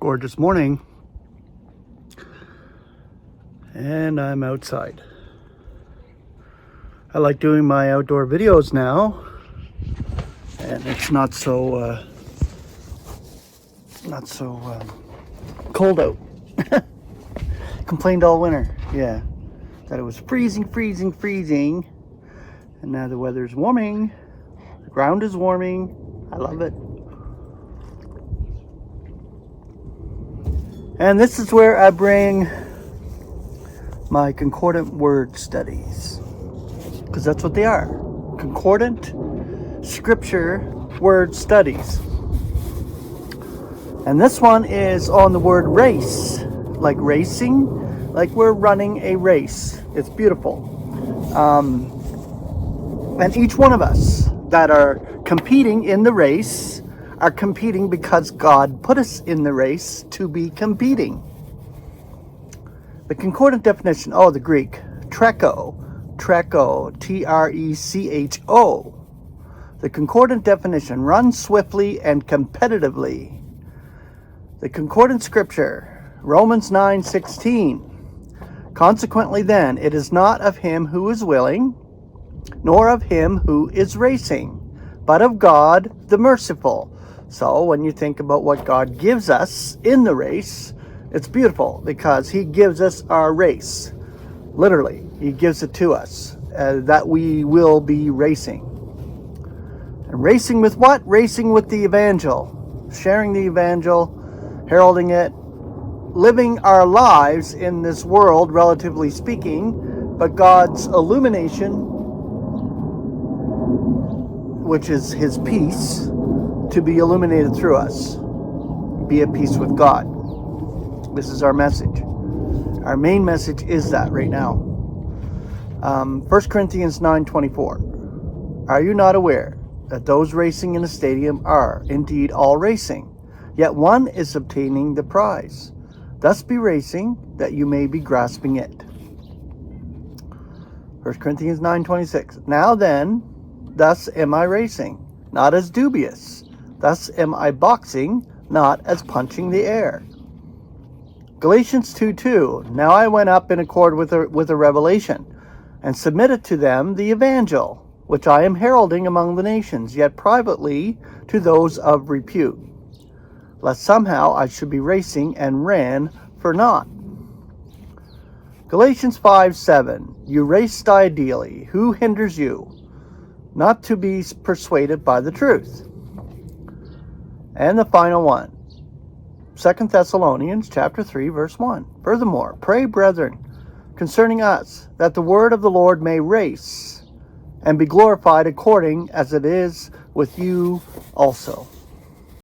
gorgeous morning, and I'm outside. I like doing my outdoor videos now, and it's not so cold out. Complained all winter, yeah, that it was freezing, and now the weather's warming. The ground is warming. I love it. And this is where I bring my concordant word studies, because that's what they are. Concordant scripture word studies. And this one is on the word race, like racing, like we're running a race. It's beautiful. And each one of us that are competing in the race are competing because God put us in the race to be competing. The concordant definition, the Greek, trecho, T-R-E-C-H-O. The concordant definition, run swiftly and competitively. The concordant scripture, Romans 9:16. Consequently then, it is not of him who is willing, nor of him who is racing, but of God the merciful. So when you think about what God gives us in the race, it's beautiful because he gives us our race. Literally, he gives it to us that we will be racing. And racing with what? Racing with the evangel, sharing the evangel, heralding it, living our lives in this world, relatively speaking, but God's illumination, which is his peace, to be illuminated through us. Be at peace with God. This is our message. Our main message is that right now. 1 Corinthians 9:24. Are you not aware that those racing in a stadium are indeed all racing, yet one is obtaining the prize? Thus be racing, that you may be grasping it. 1 Corinthians 9:26. Now then, thus am I racing, not as dubious. Thus am I boxing, not as punching the air. Galatians 2:2. Now I went up in accord with a revelation, and submitted to them the evangel, which I am heralding among the nations, yet privately to those of repute, lest somehow I should be racing and ran for naught. Galatians 5:7. You raced ideally. Who hinders you not to be persuaded by the truth? And the final one, 2 Thessalonians chapter 3, verse 1. Furthermore, pray, brethren, concerning us, that the word of the Lord may race and be glorified according as it is with you also.